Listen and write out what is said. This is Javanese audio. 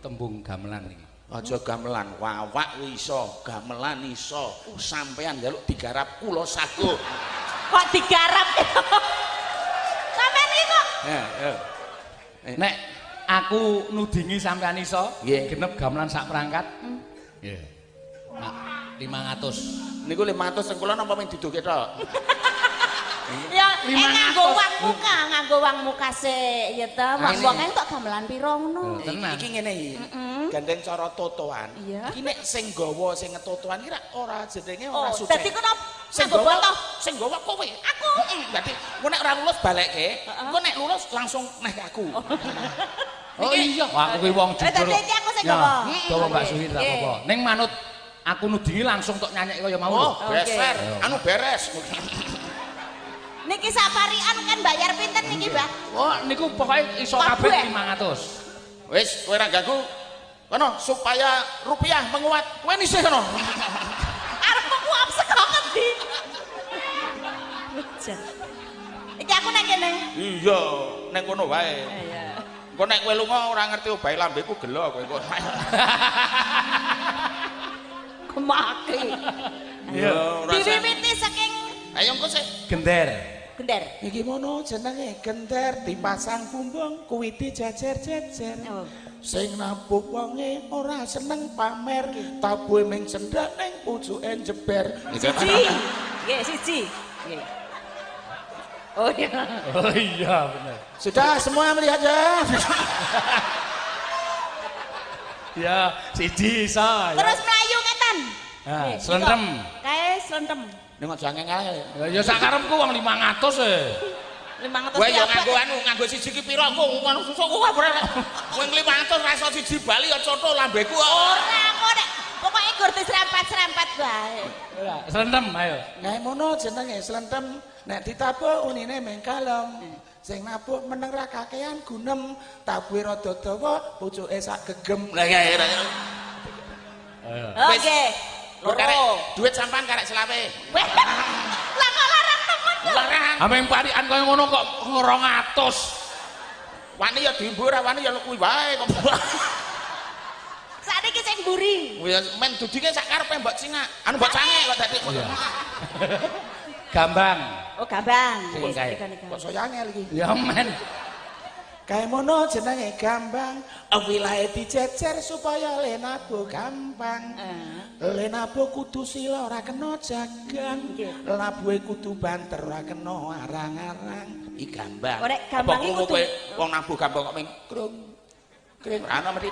Tembung gamelan iki. Aja gamelan, wawak iso, gamelan iso. Sampean njaluk digarap kula sago. Kok digarap? Sampean iki kok. Nek aku nudingi sampean iso, genep gamelan sak perangkat. Nggih. Nah, 500. Niku 500 sing kula napa mung diduke tok. Ya, nganggo wang muka sik ya ta. Wong tok gamelan pira ngono. Iki ngene iki. Gandeng cara totoan. Iki nek sing gawa sing ngetotoan iki ora jenenge ora suci. Dadi kok sing gawa kowe. Aku. Dadi engko nek ora lulus balekke, engko nek lulus langsung neh ke aku. Oh iya, aku kuwi wong jujur. Dadi aku sing gawa. Gawa Mbak Suwi ra apa-apa. Ning manut aku nudingi langsung tok nyanyek kaya mau lho. Oh, beser. Anu beres. Niki saparian kan bayar pinten niki, Mbah? Oh, niku pokoke iso kabeh 500. Wis, kowe ora ganggu. Kono supaya rupiah menguat. Kowe nisih kono. Arepku kuap saka ngendi? Iki aku nang kene. Iya, nang kono wae. Iya. Engko nek kowe lunga ora ngerti obahe lambeku gelo kowe kok. Kemaki. Iya, ora. Diwiwiti saking Ayo engko sik Gender. gender. Iki mono jenenge gender dipasang bumbung kuwi dijejer-jejer. Sing nabuh wonge ora seneng pamer, tabuhe ming cendhak ning pucuke jeber. Siji. Nggih, siji. Nggih. Oh iya. Oh iya bener. Sudah semua melihat ya. Ya, siji iso. Terus mlayu ngeten. Nah, slentrem. Kae slentrem. Ning aja ngengel. Ya sak karepku wong 500 e. 500. Kowe yo nganggo siji ki pira ku ngono susuk ku ora. Kowe 500 ra iso siji bali ya coto lambeku. Ora kok nek pokoke gur diserempet-serempet wae. Ora, slentrem ayo. Ngae mono jenenge slentem nek ditabuh unine meng kalem. Sing nabuh meneng ra kakean gunem, tabuhe rada dawa, pucuke sak gegem. Lah ya. Oke. Duit sampean karek selawe. Lah kok larang temen. Larang. Ameng parikan kaya ngono kok 200. Wani ya diimbur, wani ya kuwi wae kok. Saiki sing mburi. Ya men dudike sak karepe mbok cingak. Anu mbok cangek kok dadi. Gambang. Oh, gambang. Sing kae. Kok saya angel iki. Ya men. Kae mono jenenge gambang. Wilahe dijejer supaya lenabuh gampang. Lenabuh kudu sila ora kena jagang. Labuhe kudu banter ora kena arang-arang. Iki gambang. Ora gambang iki kudu wong nabuh gambang kok ming krung. Kring ana mesti